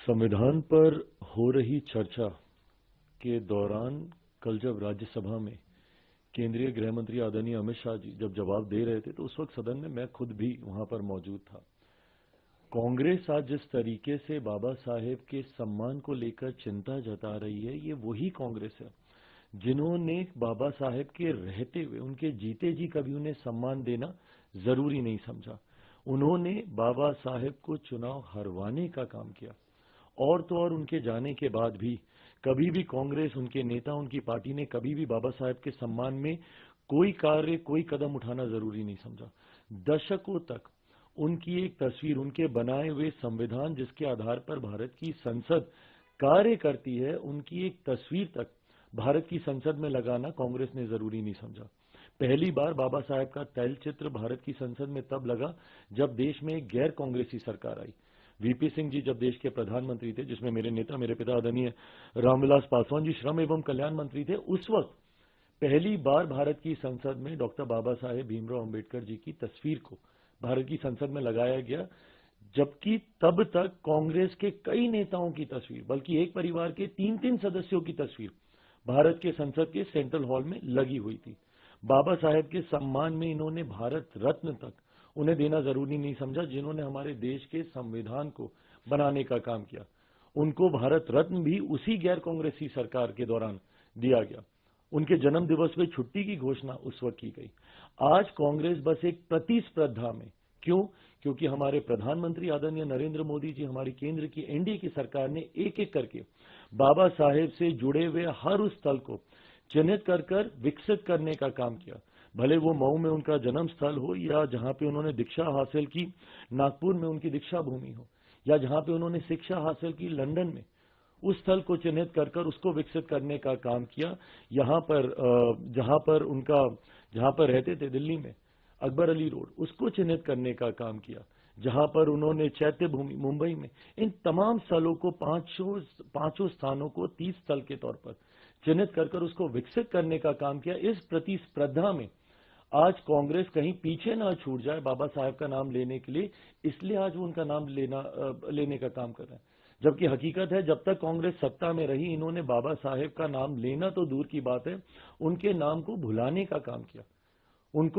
संविधान पर हो रही चर्चा के दौरान कल जब राज्यसभा में केंद्रीय गृह मंत्री आदरणीय अमित शाह जी जब जवाब दे रहे थे तो उस वक्त सदन में मैं खुद भी वहां पर मौजूद था। कांग्रेस आज जिस तरीके से बाबा साहेब के सम्मान को लेकर चिंता जता रही है, ये वही कांग्रेस है जिन्होंने बाबा साहेब के रहते हुए उनके जीते जी कभी उन्हें सम्मान देना जरूरी नहीं समझा। उन्होंने बाबा साहेब को चुनाव हरवाने का काम किया और तो और उनके जाने के बाद भी कभी भी कांग्रेस, उनके नेता, उनकी पार्टी ने कभी भी बाबा साहेब के सम्मान में कोई कार्य, कोई कदम उठाना जरूरी नहीं समझा। दशकों तक उनकी एक तस्वीर, उनके बनाए हुए संविधान जिसके आधार पर भारत की संसद कार्य करती है, उनकी एक तस्वीर तक भारत की संसद में लगाना कांग्रेस ने जरूरी नहीं समझा। पहली बार बाबा साहेब का तैलचित्र भारत की संसद में तब लगा जब देश में एक गैर कांग्रेसी सरकार आई। वीपी सिंह जी जब देश के प्रधानमंत्री थे, जिसमें मेरे नेता, मेरे पिता आदरणीय रामविलास पासवान जी श्रम एवं कल्याण मंत्री थे, उस वक्त पहली बार भारत की संसद में डॉक्टर बाबा साहेब भीमराव अंबेडकर जी की तस्वीर को भारत की संसद में लगाया गया, जबकि तब तक कांग्रेस के कई नेताओं की तस्वीर, बल्कि एक परिवार के 3-3 सदस्यों की तस्वीर भारत के संसद के सेंट्रल हॉल में लगी हुई थी। बाबा साहेब के सम्मान में इन्होंने भारत रत्न तक उन्हें देना जरूरी नहीं समझा, जिन्होंने हमारे देश के संविधान को बनाने का काम किया। उनको भारत रत्न भी उसी गैर कांग्रेसी सरकार के दौरान दिया गया। उनके जन्म दिवस में छुट्टी की घोषणा उस वक्त की गई। आज कांग्रेस बस एक प्रतिस्पर्धा में, क्यों? क्योंकि हमारे प्रधानमंत्री आदरणीय नरेंद्र मोदी जी, हमारी केंद्र की एनडीए की सरकार ने एक एक करके बाबा साहेब से जुड़े हुए हर उस स्थल को चिन्हित कर विकसित करने का काम किया। भले वो मऊ में उनका जन्म स्थल हो, या जहां पे उन्होंने दीक्षा हासिल की नागपुर में उनकी दीक्षा भूमि हो, या जहां पे उन्होंने शिक्षा हासिल की लंदन में, उस स्थल को चिन्हित कर उसको विकसित करने का काम किया। यहाँ पर जहां पर रहते थे दिल्ली में अकबर अली रोड, उसको चिन्हित करने का काम किया। जहां पर उन्होंने चैत्य भूमि मुंबई में, इन तमाम स्थलों को, पांचों स्थानों को 30 स्थल के तौर पर चिन्हित कर उसको विकसित करने का काम किया। इस प्रतिस्पर्धा में आज कांग्रेस कहीं पीछे ना छूट जाए बाबा साहेब का नाम लेने के लिए, इसलिए आज वो उनका नाम लेने का काम कर रहे हैं। जबकि हकीकत है, जब तक कांग्रेस सत्ता में रही, इन्होंने बाबा साहेब का नाम लेना तो दूर की बात है, उनके नाम को भुलाने का काम किया। उनको